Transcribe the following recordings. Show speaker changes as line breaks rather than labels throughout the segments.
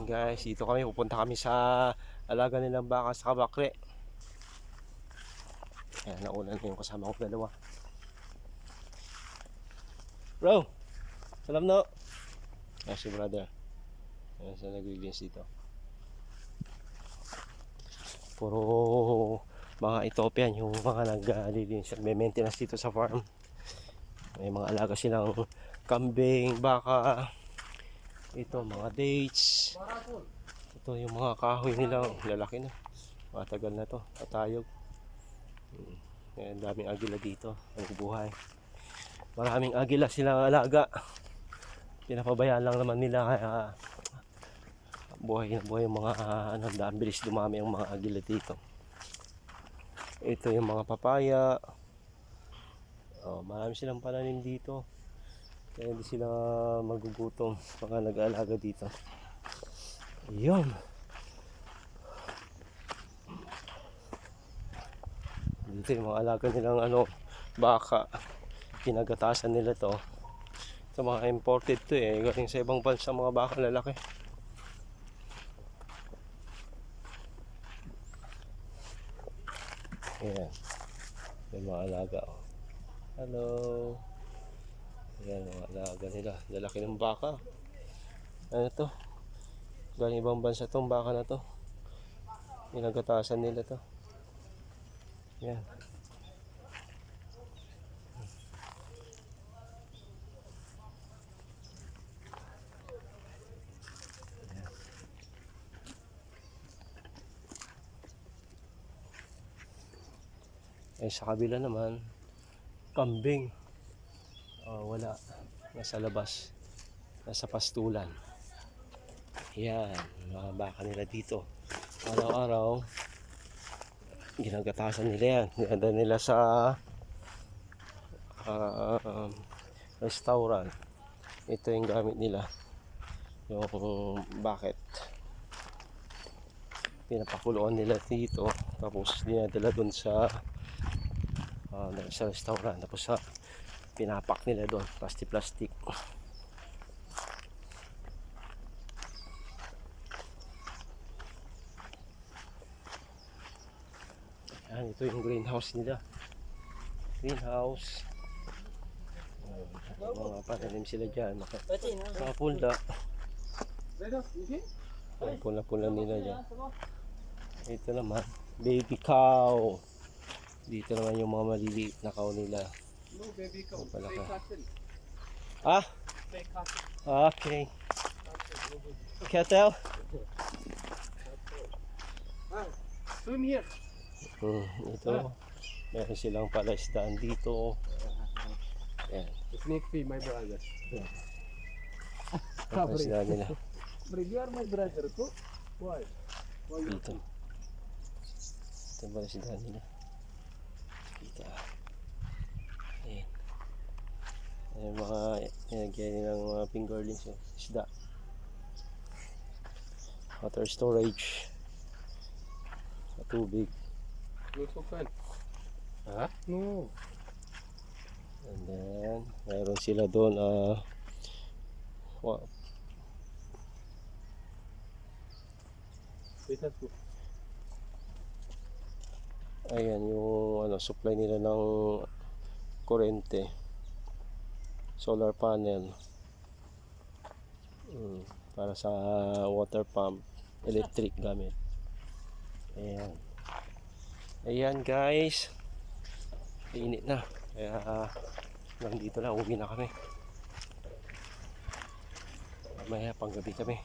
Guys, dito kami, pupunta kami sa alaga nilang baka sa Kabakre. Ayan, nauna na yung kasama ko dalawa. Bro, salam no. Ayan si brother. Ayan sa naglilinis dito. Puro mga Ethiopian yung mga naglilinis, may maintenance dito sa farm. May mga alaga silang kambing, baka, ito mga dates. Ito yung mga kahoy nila, lalaki na, matagal na to, patayog. Ayan, daming agila dito, nagbubuhay. Maraming agila silang alaga, pinapabayaan lang naman nila, kaya buhay na buhay yung mga bilis dumami yung mga agila dito. Ito yung mga papaya. Marami silang pananim dito, kaya hindi sila magugutom pagka nag-aalaga dito. Yun. Dito yung mga alaga nilang baka, pinagatasan nila to. Sa mga imported to galing sa ibang bansa, mga baka lalaki. Ayan, yung mga alaga. Hello. Ayan, mga alaga nila, lalaki ng baka. Ano to, galing ibang bansa tong baka na to, pinagatasan nila to. Ayan. Sa kabila naman, kambing. Wala, nasa labas, nasa pastulan. Yan, mga baka nila dito. Araw-araw, ginagatasan nila yan. Dinadala nila sa restaurant. Ito yung gamit nila, yung bucket. Pinapakuluan nila dito, tapos dinadala dun sa restaurant, tapos pinapak nila doon, plastic. Yan, ito yung greenhouse nila. Greenhouse. Mga pananim sila dyan, mga pulda. Ang pula-pula nila dyan. Ito naman, baby cow. Dito naman yung mga maliliit na cow nila.
No baby cow.
Okay. Cattle.
Swim here.
Ito, meron silang palaisdaan dito. Yan.
Snake fee, my brother.
Palaisdaan nila.
But you are my brother too. Why?
Dito. Ito yung palaisdaan nila. Dito. Ayan. Ayan mga nilagyan nilang mga fingerlings, isda. Water storage. Sa tubig.
No so fun.
Ha?
No.
And then, mayroon sila doon ayan yung supply nila ng kuryente, solar panel, para sa water pump, electric gamit. Ayan guys, init na, kaya nandito na, uwi na kami. Mamaya panggabi kami.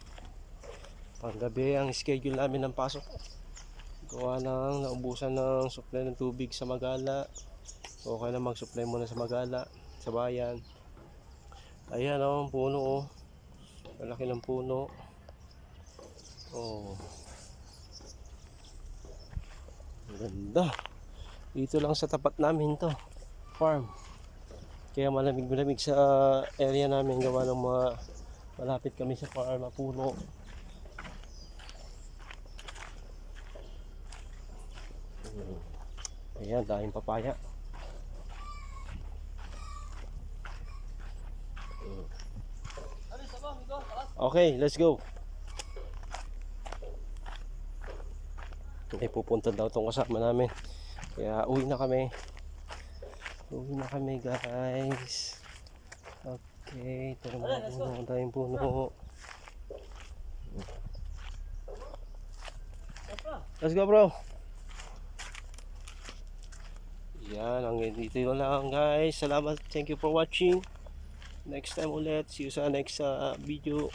Panggabi ang schedule namin ng pasok. Gawa ng naubusan ng supply ng tubig sa Magala. Okay na mag-supply muna sa Magala, sa bayan. Ayan ang puno malaki ng puno. Ang ganda. Dito lang sa tapat namin to farm, kaya malamig sa area namin, gawa ng mga malapit kami sa farm na puno. Ayan, daming papaya. Okay, let's go. May pupunta daw tong kasama namin. Kaya uwi na kami. Uwi na kami guys. Okay, ito naman ang puno. Ang daming puno. Let's go bro. Yan, hanggang dito yun lang guys. Salamat, thank you for watching. Next time ulit, see you sa next video.